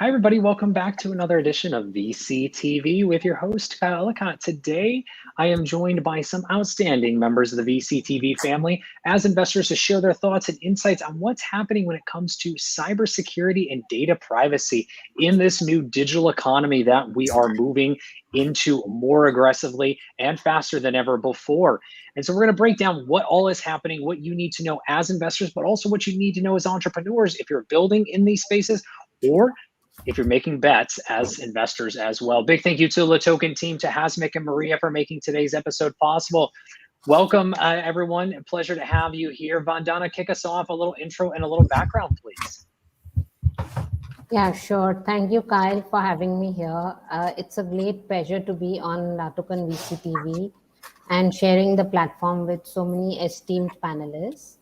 Hi, everybody. Welcome back to another edition of VCTV with your host, Kyle Ellicott. Today, I am joined by some outstanding members of the VCTV family as investors to share their thoughts and insights on what's happening when it comes to cybersecurity and data privacy in this new digital economy that we are moving into more aggressively and faster than ever before. And so we're going to break down what all is happening, what you need to know as investors, but also what you need to know as entrepreneurs if you're building in these spaces or if you're making bets as investors as well. Big thank you to the Token team, to Hasmik and Maria for making today's episode possible. Welcome, everyone. Pleasure to have you here. Vandana, kick us off, a little intro and a little background, please. Yeah, sure. Thank you, Kyle, for having me here. It's a great pleasure to be on Token VCTV and sharing the platform with so many esteemed panelists.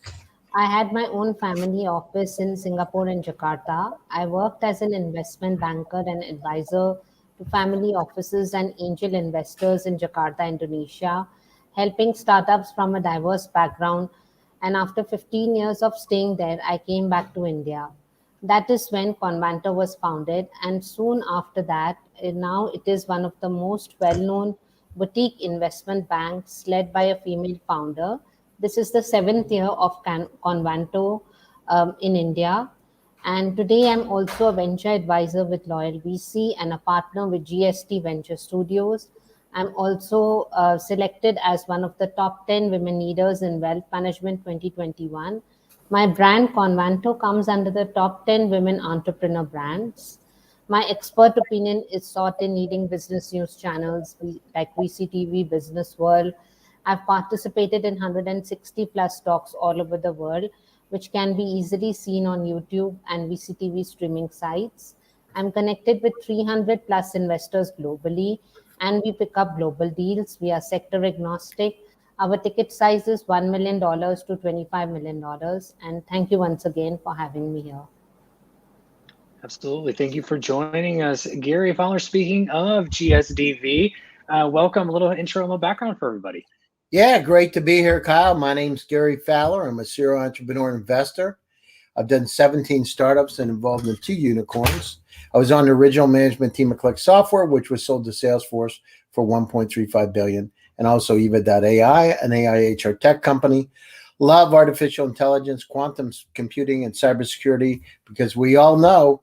I had my own family office in Singapore and Jakarta. I worked as an investment banker and advisor to family offices and angel investors in Jakarta, Indonesia, helping startups from a diverse background. And after 15 years of staying there, I came back to India. That is when Convanto was founded, and soon after that, now it is one of the most well known boutique investment banks led by a female founder. This is the seventh year of Convanto in India. And today I'm also a venture advisor with Loyal VC and a partner with GST Venture Studios. I'm also selected as one of the top 10 women leaders in wealth management 2021. My brand Convanto comes under the top 10 women entrepreneur brands. My expert opinion is sought in leading business news channels like VCTV, Business World. I've participated in 160 plus talks all over the world, which can be easily seen on YouTube and VCTV streaming sites. I'm connected with 300 plus investors globally, and we pick up global deals. We are sector agnostic. Our ticket size is $1 million to $25 million. And thank you once again for having me here. Absolutely. Thank you for joining us. Gary Fowler speaking of GSDV. Welcome. A little intro and a little background for everybody. Yeah, great to be here, Kyle. My name's Gary Fowler. I'm a serial entrepreneur and investor. I've done 17 startups and involved in 2 unicorns. I was on the original management team of Click Software, which was sold to Salesforce for $1.35 billion, and also Eva.ai, an AI HR tech company. Love artificial intelligence, quantum computing, and cybersecurity, because we all know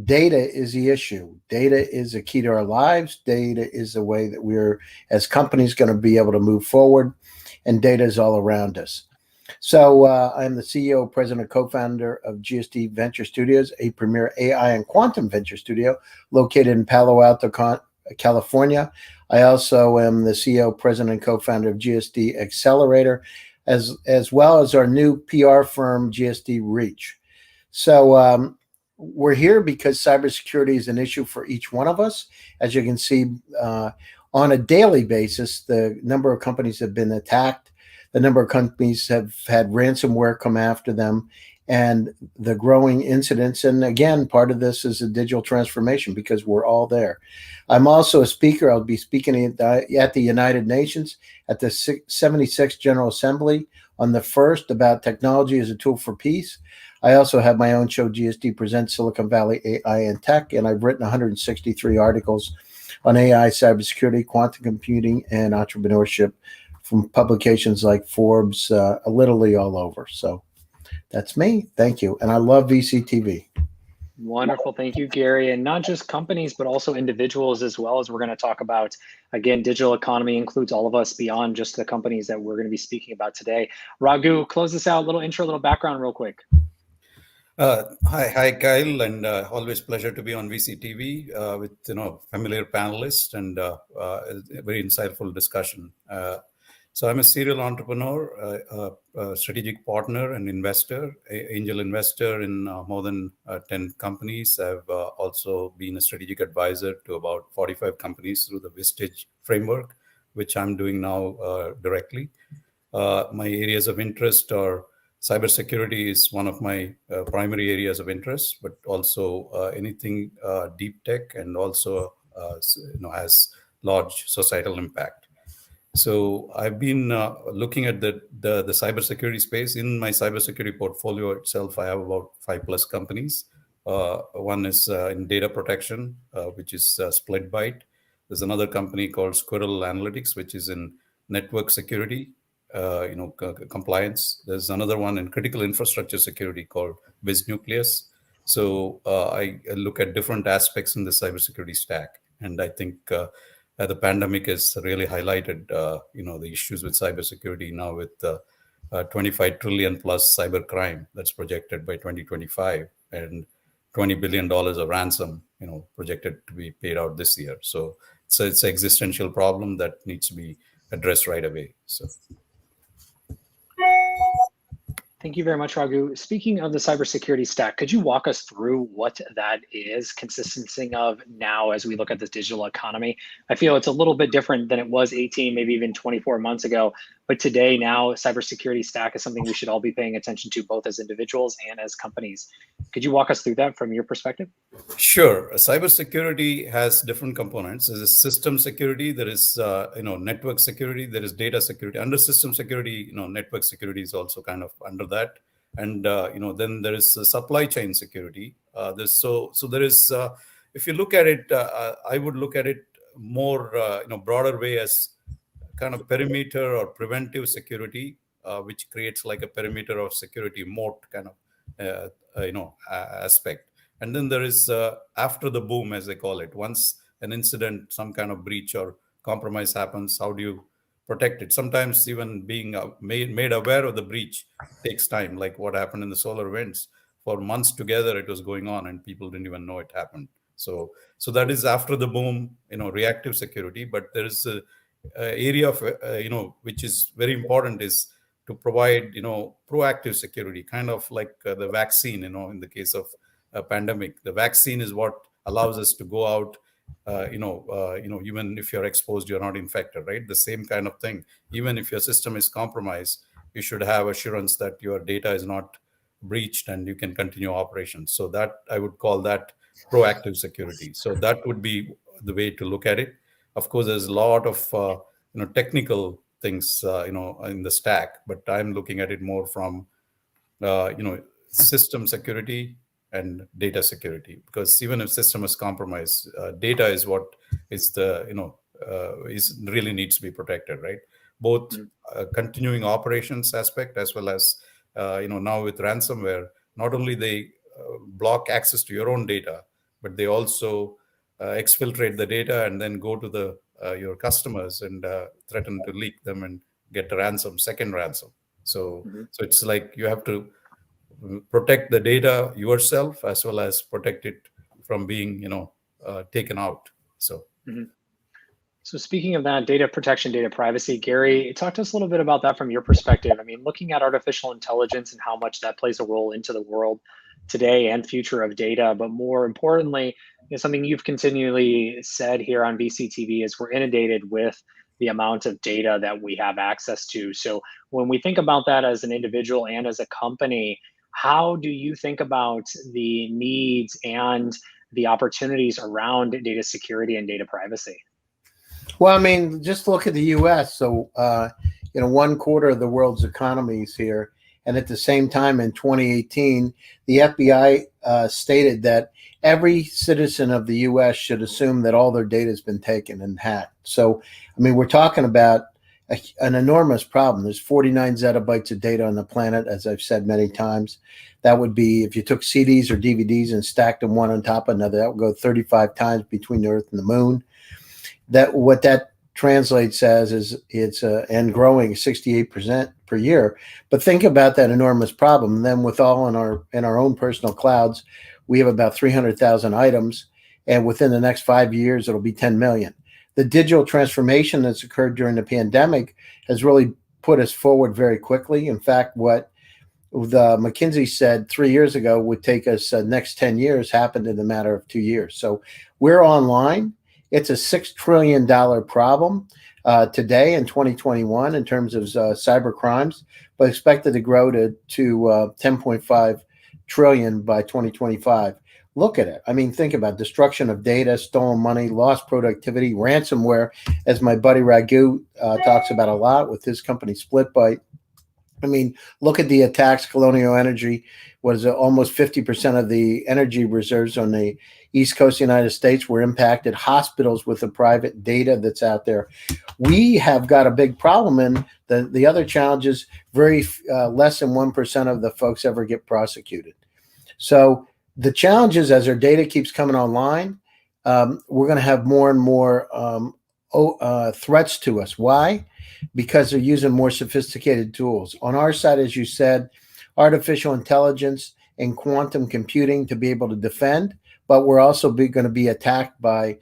data is the issue. Data is a key to our lives. Data is the way that we're, as companies, going to be able to move forward, and data is all around us. So I'm the CEO, president, and co-founder of GST Venture Studios, a premier AI and quantum venture studio located in Palo Alto, California. I also am the CEO, president, and co-founder of GST Accelerator, as well as our new PR firm, GST Reach. So we're here because cybersecurity is an issue for each one of us. As you can see, on a daily basis, the number of companies have been attacked. The number of companies have had ransomware come after them, and the growing incidents. And again, part of this is a digital transformation because we're all there. I'm also a speaker. I'll be speaking at the United Nations at the 76th General Assembly on the 1st about technology as a tool for peace. I also have my own show, GSD Presents Silicon Valley AI and Tech, and I've written 163 articles on AI, cybersecurity, quantum computing, and entrepreneurship from publications like Forbes, literally all over. So that's me. Thank you. And I love VCTV. Wonderful. Thank you, Gary. And not just companies, but also individuals as well, as we're going to talk about. Again, digital economy includes all of us beyond just the companies that we're going to be speaking about today. Raghu, close this out. A little intro, a little background real quick. Hi, Kyle, and always pleasure to be on VCTV with familiar panelists and a very insightful discussion. So I'm a serial entrepreneur, a strategic partner and investor, angel investor in more than 10 companies. I've also been a strategic advisor to about 45 companies through the Vistage framework, which I'm doing now directly. My areas of interest are cybersecurity is one of my primary areas of interest, but also anything deep tech and also has large societal impact. So I've been looking at the cybersecurity space. In my cybersecurity portfolio itself, I have about 5+ companies. One is in data protection, which is SplitByte. There's another company called Squirrel Analytics, which is in network security, compliance. There's another one in critical infrastructure security called BizNucleus. So I look at different aspects in the cybersecurity stack, and I think the pandemic has really highlighted, the issues with cybersecurity now with 25 trillion plus cybercrime that's projected by 2025, and $20 billion of ransom, projected to be paid out this year. So it's an existential problem that needs to be addressed right away. So. Thank you very much, Raghu. Speaking of the cybersecurity stack, could you walk us through what that is consisting of now as we look at this digital economy? I feel it's a little bit different than it was 18, maybe even 24 months ago. But today, now, cybersecurity stack is something we should all be paying attention to, both as individuals and as companies. Could you walk us through that from your perspective? Sure. Cybersecurity has different components. There's system security, there is network security, there is data security. Under system security, network security is also kind of under that. And then there is supply chain security. There is, if you look at it, I would look at it more broader way as kind of perimeter or preventive security, which creates like a perimeter of security moat kind of aspect. And then there is after the boom, as they call it. Once an incident, some kind of breach or compromise happens, how do you protect it? Sometimes even being made aware of the breach takes time, like what happened in the solar winds. For months together, it was going on and people didn't even know it happened. So that is after the boom, reactive security. But there is a area of, which is very important, is to provide, proactive security, kind of like the vaccine, in the case of a pandemic. The vaccine is what allows us to go out, even if you're exposed, you're not infected, right? The same kind of thing. Even if your system is compromised, you should have assurance that your data is not breached and you can continue operations. So that I would call that proactive security. So that would be the way to look at it. Of course, there's a lot of technical things in the stack, but I'm looking at it more from system security and data security, because even if system is compromised, data is what is the is really needs to be protected, right? Both continuing operations aspect as well as now with ransomware, not only they block access to your own data, but they also exfiltrate the data and then go to the your customers and threaten to leak them and get a second ransom. So it's like you have to protect the data yourself as well as protect it from being taken out. So So speaking of that, data protection, data privacy, Gary, talk to us a little bit about that from your perspective. I mean, looking at artificial intelligence and how much that plays a role into the world today and future of data, but more importantly, something you've continually said here on VCTV is we're inundated with the amount of data that we have access to. So when we think about that as an individual and as a company, how do you think about the needs and the opportunities around data security and data privacy? Well, I mean, just look at the U.S. So, 1/4 of the world's economy is here. And at the same time, in 2018, the FBI stated that every citizen of the U.S. should assume that all their data has been taken and hacked. So, I mean, we're talking about an enormous problem. There's 49 zettabytes of data on the planet, as I've said many times. That would be, if you took CDs or DVDs and stacked them one on top of another, that would go 35 times between the Earth and the Moon. That what that translates as is it's and growing 68% per year. But think about that enormous problem. And then with all in our own personal clouds, we have about 300,000 items, and within the next 5 years, it'll be 10 million. The digital transformation that's occurred during the pandemic has really put us forward very quickly. In fact, what the McKinsey said 3 years ago would take us next 10 years happened in a matter of 2 years. So we're online. It's a $6 trillion problem today in 2021 in terms of cyber crimes, but expected to grow to 10.5 trillion by 2025. Look at it. I mean, think about destruction of data, stolen money, lost productivity, ransomware, as my buddy Raghu talks about a lot with his company SplitByte. I mean, look at the attacks, Colonial Energy, almost 50% of the energy reserves on the East Coast of the United States were impacted. Hospitals with the private data that's out there. We have got a big problem, and the other challenge is less than 1% of the folks ever get prosecuted. So the challenge is, as our data keeps coming online, we're going to have more and more threats to us. Why? Because they're using more sophisticated tools. On our side, as you said, artificial intelligence and quantum computing to be able to defend, but we're also going to be attacked by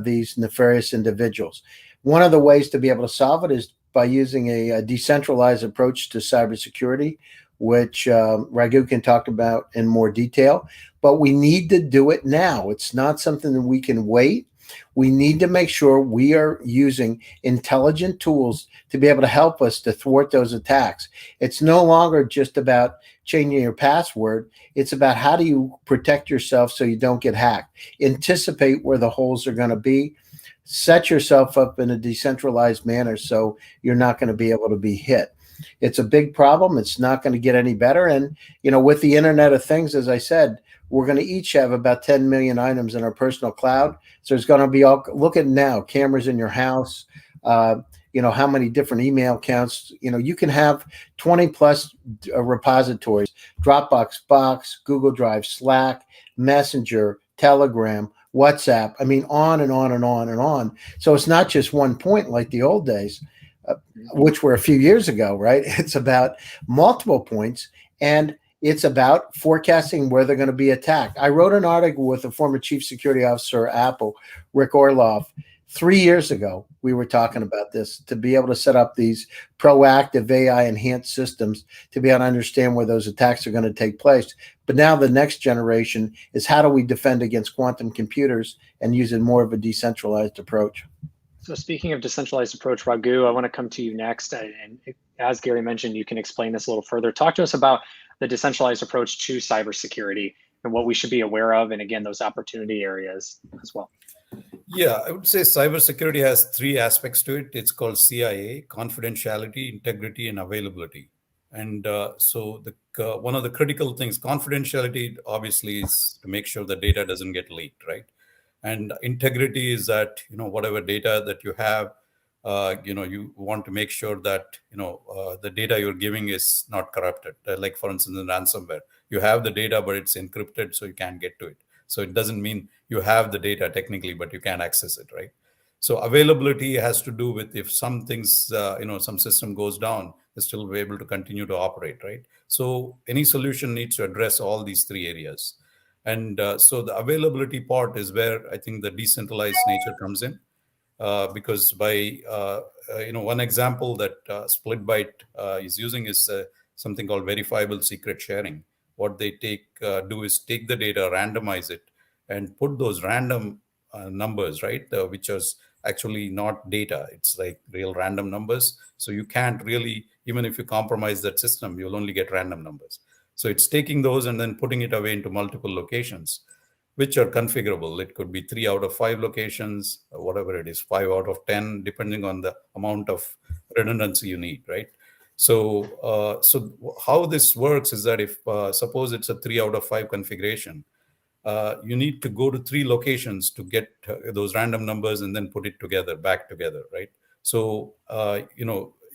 these nefarious individuals. One of the ways to be able to solve it is by using a decentralized approach to cybersecurity, which Raghu can talk about in more detail. But we need to do it now. It's not something that we can wait. We need to make sure we are using intelligent tools to be able to help us to thwart those attacks. It's no longer just about changing your password. It's about how do you protect yourself so you don't get hacked. Anticipate where the holes are going to be. Set yourself up in a decentralized manner so you're not going to be able to be hit. It's a big problem. It's not going to get any better. And, with the Internet of Things, as I said, we're going to each have about 10 million items in our personal cloud. So it's going to be look at now, cameras in your house, how many different email accounts, you can have 20 plus repositories, Dropbox, Box, Google Drive, Slack, Messenger, Telegram, WhatsApp. I mean, on and on and on and on. So it's not just one point like the old days, which were a few years ago, right? It's about multiple points, and it's about forecasting where they're going to be attacked. I wrote an article with the former chief security officer at Apple, Rick Orloff. 3 years ago, we were talking about this, to be able to set up these proactive AI enhanced systems to be able to understand where those attacks are going to take place. But now the next generation is, how do we defend against quantum computers and using more of a decentralized approach? So speaking of decentralized approach, Raghu, I want to come to you next. And as Gary mentioned, you can explain this a little further. Talk to us about the decentralized approach to cybersecurity and what we should be aware of, and again, those opportunity areas as well. Yeah, I would say cybersecurity has three aspects to it. It's called CIA: confidentiality, integrity, and availability. And so one of the critical things, confidentiality obviously is to make sure the data doesn't get leaked, right? And integrity is that, whatever data that you have, you want to make sure that, the data you're giving is not corrupted. Like, for instance, in ransomware, you have the data, but it's encrypted, so you can't get to it. So it doesn't mean you have the data technically, but you can't access it, right? So availability has to do with, if some things, some system goes down, they still be able to continue to operate, right? So any solution needs to address all these three areas. And so the availability part is where I think the decentralized nature comes in, because by, one example that SplitByte is using is something called verifiable secret sharing. What they do is take the data, randomize it, and put those random numbers, right, which is actually not data. It's like real random numbers. So you can't really, even if you compromise that system, you'll only get random numbers. So it's taking those and then putting it away into multiple locations, which are configurable. It could be 3 out of 5 locations, whatever it is, 5 out of 10, depending on the amount of redundancy you need, right? So, how this works is that if suppose it's a 3 out of 5 configuration, you need to go to 3 locations to get those random numbers and then put it back together, right? So,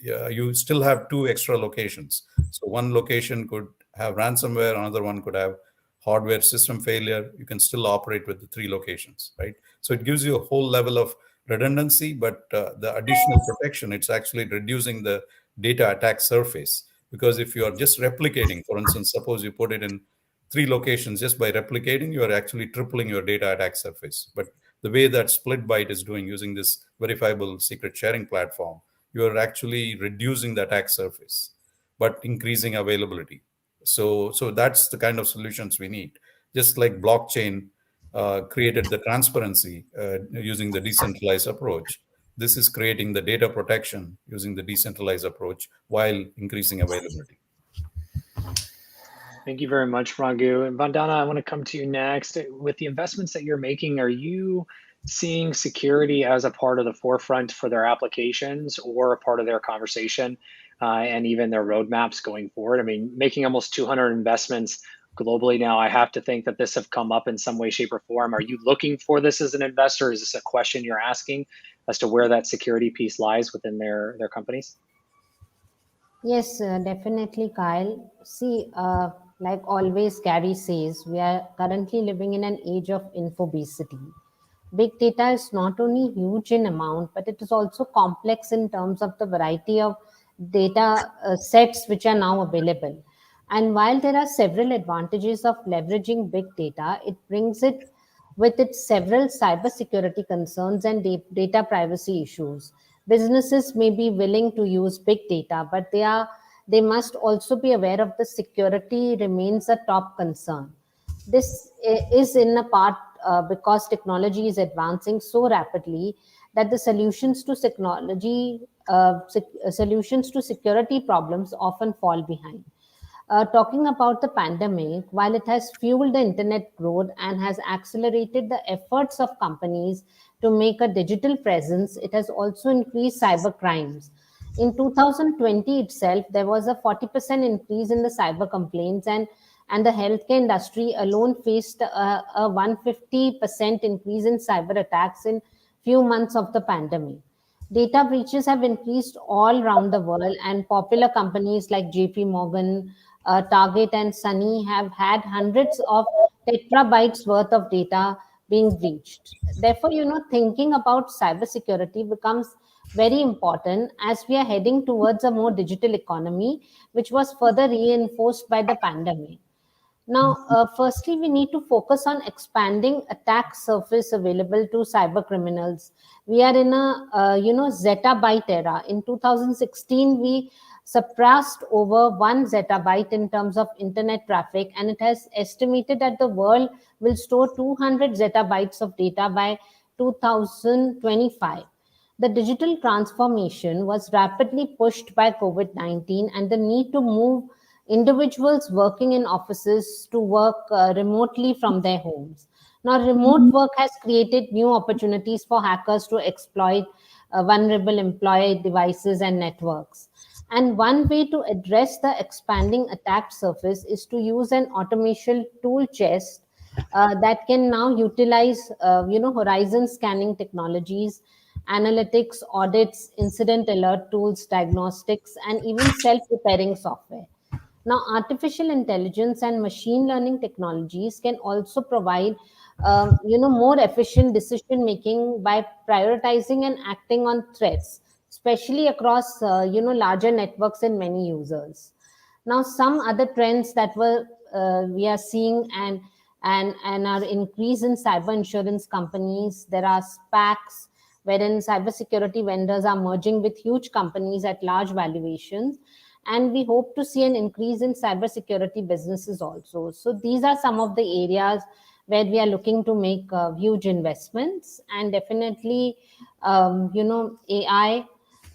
you still have 2 extra locations. So one location could have ransomware, another one could have hardware system failure. You can still operate with the 3 locations, right? So it gives you a whole level of redundancy, but the additional protection, it's actually reducing the data attack surface. Because if you are just replicating, for instance, suppose you put it in 3 locations, just by replicating, you are actually tripling your data attack surface. But the way that SplitByte is doing, using this verifiable secret sharing platform, you are actually reducing the attack surface, but increasing availability. So that's the kind of solutions we need. Just like blockchain created the transparency using the decentralized approach, this is creating the data protection using the decentralized approach while increasing availability. Thank you very much, Raghu. And Vandana, I want to come to you next. With the investments that you're making, are you seeing security as a part of the forefront for their applications or a part of their conversation and even their roadmaps going forward? I mean, making almost 200 investments globally now. I have to think that this have come up in some way, shape, or form. Are you looking for this as an investor? Is this a question you're asking as to where that security piece lies within their companies? Yes, definitely, Kyle. See, like always, Gary says, we are currently living in an age of infobesity. Big data is not only huge in amount, but it is also complex in terms of the variety of data sets which are now available. And while there are several advantages of leveraging big data, it brings it with its several cybersecurity concerns and data privacy issues. Businesses may be willing to use big data, but they must also be aware of the security remains a top concern. This is in a part because technology is advancing so rapidly that the solutions to security problems often fall behind. Talking about the pandemic, while it has fueled the internet growth and has accelerated the efforts of companies to make a digital presence, it has also increased cyber crimes. In 2020 itself, there was a 40% increase in the cyber complaints, and the healthcare industry alone faced a 150% increase in cyber attacks in few months of the pandemic. Data breaches have increased all around the world, and popular companies like JP Morgan, Target, and Sunny have had hundreds of terabytes worth of data being breached. Therefore, thinking about cybersecurity becomes very important as we are heading towards a more digital economy, which was further reinforced by the pandemic. Now, firstly, we need to focus on expanding attack surface available to cyber criminals. We are in a zettabyte era. In 2016, we surpassed over 1 zettabyte in terms of internet traffic, and it has estimated that the world will store 200 zettabytes of data by 2025. The digital transformation was rapidly pushed by COVID 19 and the need to move individuals working in offices to work remotely from their homes. Now, remote work has created new opportunities for hackers to exploit vulnerable employee devices and networks. And one way to address the expanding attack surface is to use an automation tool chest that can now utilize, horizon scanning technologies, analytics, audits, incident alert tools, diagnostics, and even self-repairing software. Now, artificial intelligence and machine learning technologies can also provide, more efficient decision making by prioritizing and acting on threats, especially across, larger networks and many users. Now, some other trends that we are seeing and are increase in cyber insurance companies. There are SPACs, wherein cybersecurity vendors are merging with huge companies at large valuations, and we hope to see an increase in cybersecurity businesses also. So these are some of the areas where we are looking to make huge investments, and definitely, AI,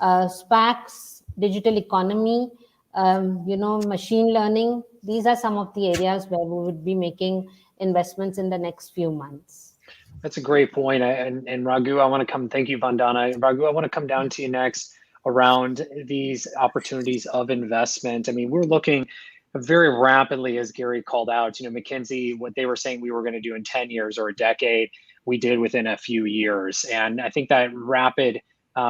SPACs, digital economy, machine learning. These are some of the areas where we would be making investments in the next few months. That's a great point. And Raghu, I want to come, thank you, Vandana. Raghu, I want to come down to you next around these opportunities of investment. I mean, we're looking very rapidly, as Gary called out, McKinsey, what they were saying we were going to do in 10 years or a decade, we did within a few years. And I think that rapid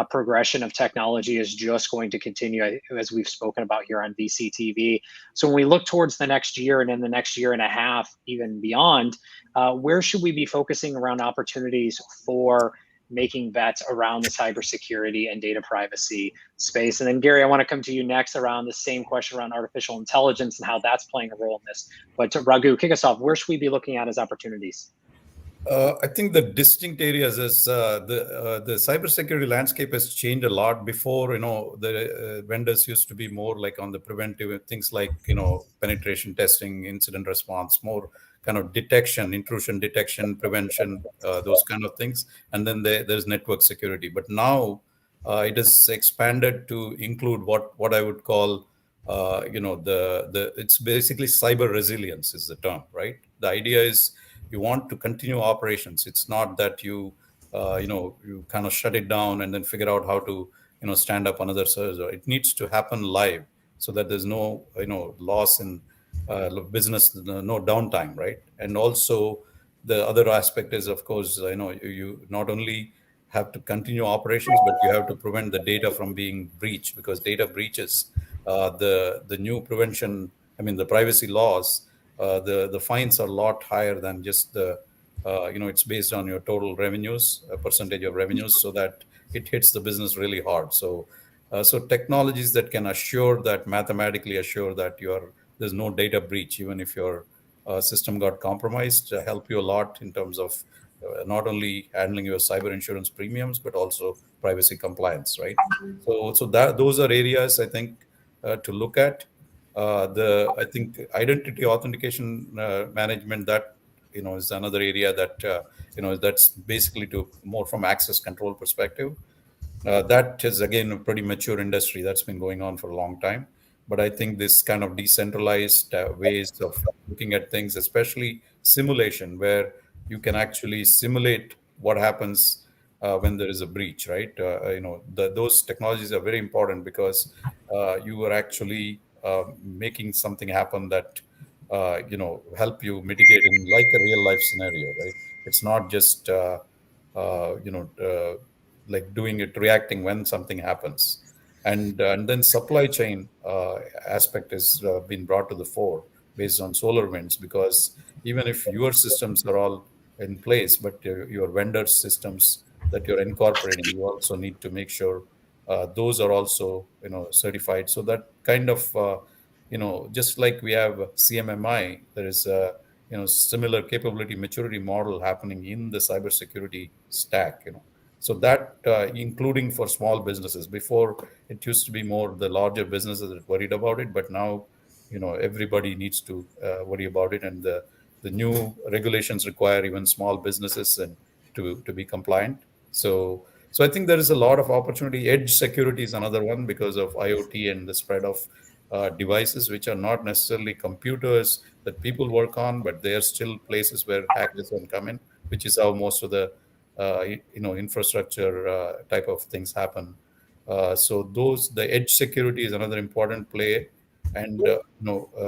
progression of technology is just going to continue, as we've spoken about here on VCTV. So when we look towards the next year and in the next year and a half, even beyond, where should we be focusing around opportunities for making bets around the cybersecurity and data privacy space? And then Gary, I want to come to you next around the same question around artificial intelligence and how that's playing a role in this. But to Raghu, kick us off. Where should we be looking at as opportunities? I think the distinct areas is the cybersecurity landscape has changed a lot. Before, the vendors used to be more like on the preventive things like, penetration testing, incident response, more kind of detection, intrusion detection, prevention, those kind of things. And then there's network security. But now it is expanded to include what I would call, it's basically cyber resilience is the term, right? The idea is, you want to continue operations. It's not that you kind of shut it down and then figure out how to, stand up another server. It needs to happen live so that there's no, loss in business, no downtime, right? And also the other aspect is, of course, you not only have to continue operations, but you have to prevent the data from being breached, because data breaches, the new prevention, the privacy laws, the fines are a lot higher than just it's based on your total revenues, a percentage of revenues, so that it hits the business really hard. So technologies that can mathematically assure that there's no data breach, even if your system got compromised, help you a lot in terms of not only handling your cyber insurance premiums, but also privacy compliance, right? So that those are areas I think to look at. I think identity authentication management, that is another area that that's basically to more from access control perspective. That is again a pretty mature industry that's been going on for a long time. But I think this kind of decentralized ways of looking at things, especially simulation, where you can actually simulate what happens when there is a breach, right? Those technologies are very important, because you are actually making something happen that help you mitigate in like a real life scenario, right? It's not just like doing it, reacting when something happens. And then supply chain aspect has been brought to the fore based on SolarWinds, because even if your systems are all in place, but your vendor systems that you're incorporating, you also need to make sure those are also certified. So that kind of just like we have CMMI, there is a similar capability maturity model happening in the cybersecurity stack. So that including for small businesses. Before, it used to be more the larger businesses that worried about it, but now everybody needs to worry about it, and the new regulations require even small businesses and to be compliant. So I think there is a lot of opportunity. Edge security is another one, because of IoT and the spread of devices, which are not necessarily computers that people work on, but they are still places where hackers can come in, which is how most of the infrastructure type of things happen. So the edge security is another important play. And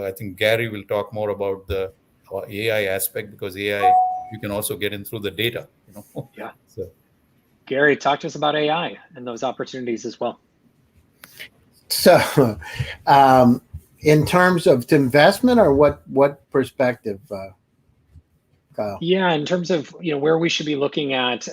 I think Gary will talk more about the AI aspect, because AI, you can also get in through the data. Yeah. So Gary, talk to us about AI and those opportunities as well. So, in terms of investment, or what perspective, Kyle? Yeah, in terms of where we should be looking at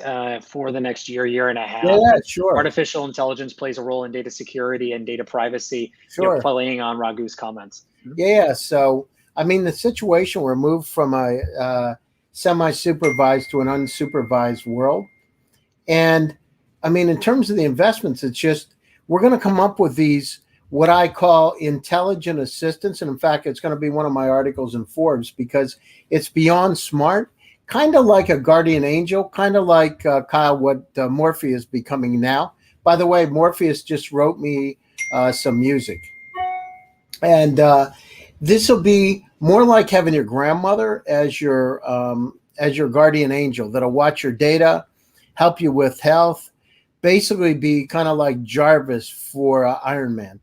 for the next year and a half. Yeah, sure. Artificial intelligence plays a role in data security and data privacy. Sure. Playing on Raghu's comments. Yeah. So, the situation, we're moved from a semi-supervised to an unsupervised world. And in terms of the investments, it's just, we're going to come up with these, what I call intelligent assistants. And in fact, it's going to be one of my articles in Forbes, because it's beyond smart, kind of like a guardian angel, kind of like, Kyle, what Morpheus is becoming now. By the way, Morpheus just wrote me some music. And this will be more like having your grandmother as your guardian angel that'll watch your data, help you with health, basically be kind of like Jarvis for Iron Man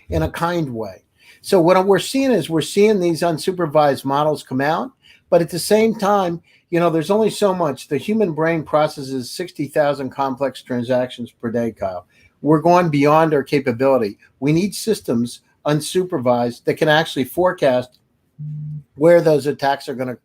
in a kind way. So what we're seeing is these unsupervised models come out, but at the same time, there's only so much. The human brain processes 60,000 complex transactions per day, Kyle. We're going beyond our capability. We need systems unsupervised that can actually forecast where those attacks are going to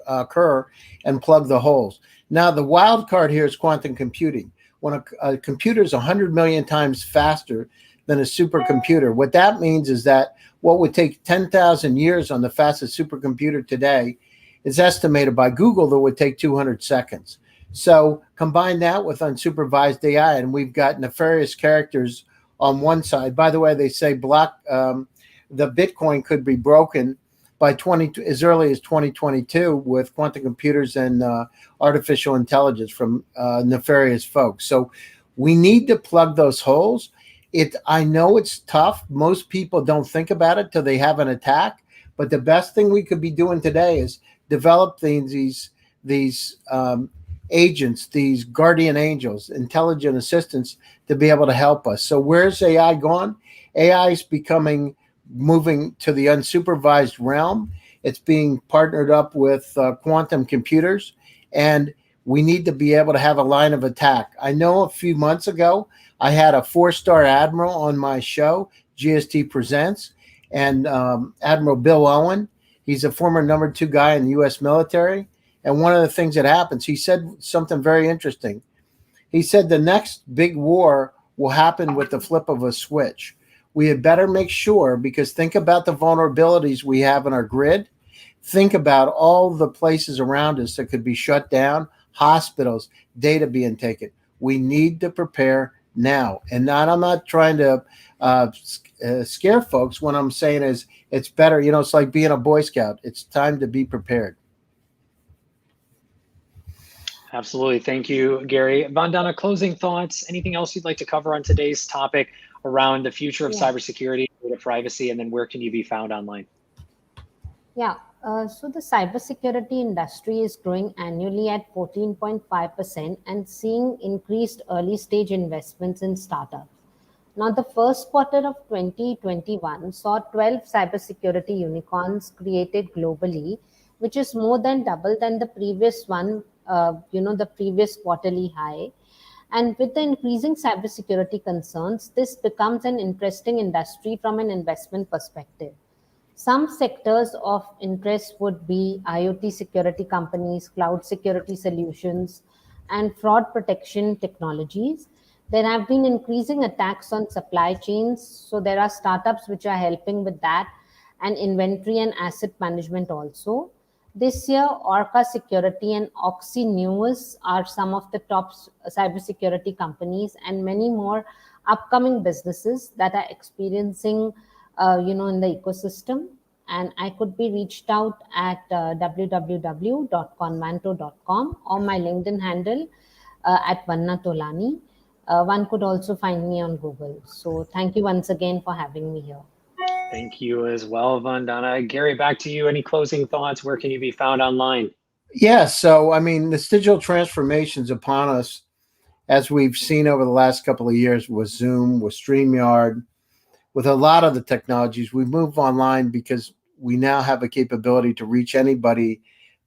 occur and plug the holes. Now, the wild card here is quantum computing. When a computer is 100 million times faster than a supercomputer, what that means is that what would take 10,000 years on the fastest supercomputer today is estimated by Google that would take 200 seconds. So combine that with unsupervised AI, and we've got nefarious characters on one side. By the way, they say the Bitcoin could be broken by as early as 2022 with quantum computers and artificial intelligence from nefarious folks. So we need to plug those holes. I know it's tough. Most people don't think about it till they have an attack. But the best thing we could be doing today is develop these agents, these guardian angels, intelligent assistants to be able to help us. So where's AI gone? AI is becoming moving to the unsupervised realm. It's being partnered up with quantum computers, and we need to be able to have a line of attack. I know a few months ago, I had a 4-star admiral on my show, GST Presents, and Admiral Bill Owen. He's a former number 2 guy in the U.S. military. And one of the things that happens, he said something very interesting. He said the next big war will happen with the flip of a switch. We had better make sure, because think about the vulnerabilities we have in our grid. Think about all the places around us that could be shut down, hospitals, data being taken. We need to prepare now. And I'm not trying to scare folks. What I'm saying is it's better. It's like being a Boy Scout. It's time to be prepared. Absolutely. Thank you, Gary. Vandana, closing thoughts, anything else you'd like to cover on today's topic around the future of cybersecurity, data privacy, and then where can you be found online? Yeah, so the cybersecurity industry is growing annually at 14.5% and seeing increased early stage investments in startups. Now, the first quarter of 2021 saw 12 cybersecurity unicorns created globally, which is more than double than the previous one, the previous quarterly high. And with the increasing cybersecurity concerns, this becomes an interesting industry from an investment perspective. Some sectors of interest would be IoT security companies, cloud security solutions, and fraud protection technologies. There have been increasing attacks on supply chains, so there are startups which are helping with that, and inventory and asset management also. This year, Orca Security and Oxy News are some of the top cybersecurity companies, and many more upcoming businesses that are experiencing, in the ecosystem. And I could be reached out at www.conmanto.com or my LinkedIn handle at Vanna Tolani. One could also find me on Google. So thank you once again for having me here. Thank you as well, Vandana. Gary, back to you. Any closing thoughts? Where can you be found online? Yeah, so this digital transformation's upon us, as we've seen over the last couple of years with Zoom, with StreamYard, with a lot of the technologies. We move online because we now have a capability to reach anybody,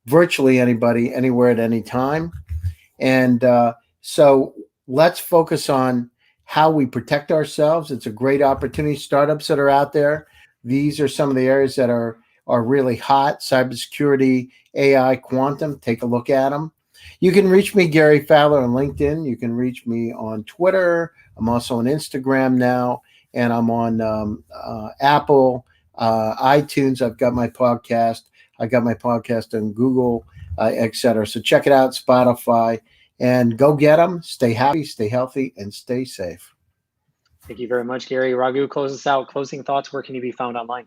virtually anybody, anywhere at any time. And so let's focus on how we protect ourselves. It's a great opportunity. Startups that are out there, these are some of the areas that are really hot: cybersecurity, AI, quantum. Take a look at them. You can reach me, Gary Fowler, on LinkedIn. You can reach me on Twitter. I'm also on Instagram now, and I'm on Apple, iTunes. I've got my podcast. I got my podcast on Google, etc. So check it out, Spotify, and go get them. Stay happy, stay healthy, and stay safe. Thank you very much, Gary. Raghu, close us out. Closing thoughts. Where can you be found online?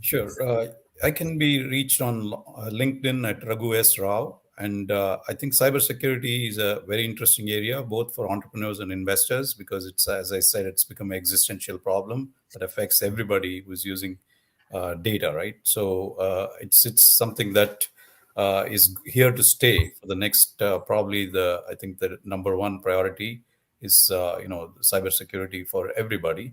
Sure. I can be reached on LinkedIn at Raghu S. Rao. And I think cybersecurity is a very interesting area, both for entrepreneurs and investors, because it's, as I said, it's become an existential problem that affects everybody who's using data, right? So it's something that is here to stay for the next, probably I think the number one priority is, cybersecurity for everybody.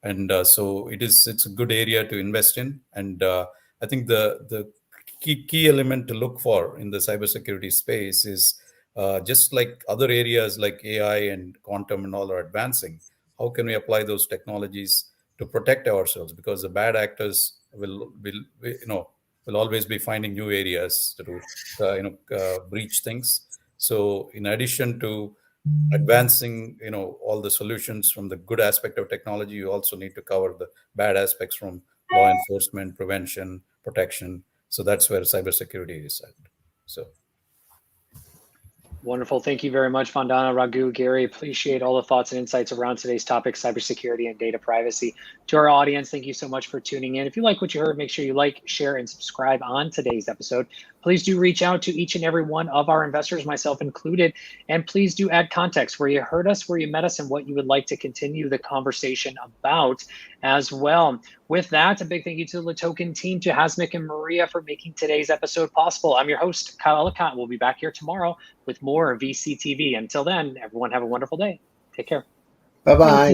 And so it's a good area to invest in. And I think the key element to look for in the cybersecurity space is just like other areas like AI and quantum and all are advancing. How can we apply those technologies to protect ourselves? Because the bad actors will always be finding new areas to breach things. So in addition to advancing all the solutions from the good aspect of technology, you also need to cover the bad aspects from law enforcement, prevention, protection. So that's where cybersecurity is at. So wonderful. Thank you very much, Vandana, Raghu, Gary. Appreciate all the thoughts and insights around today's topic, cybersecurity and data privacy. To our audience, thank you so much for tuning in. If you like what you heard, make sure you like, share, and subscribe on today's episode. Please do reach out to each and every one of our investors, myself included, and please do add context where you heard us, where you met us, and what you would like to continue the conversation about as well. With that, a big thank you to the Token team, to Hasmik and Maria for making today's episode possible. I'm your host, Kyle Ellicott. We'll be back here tomorrow with more VCTV. Until then, everyone have a wonderful day. Take care. Bye-bye.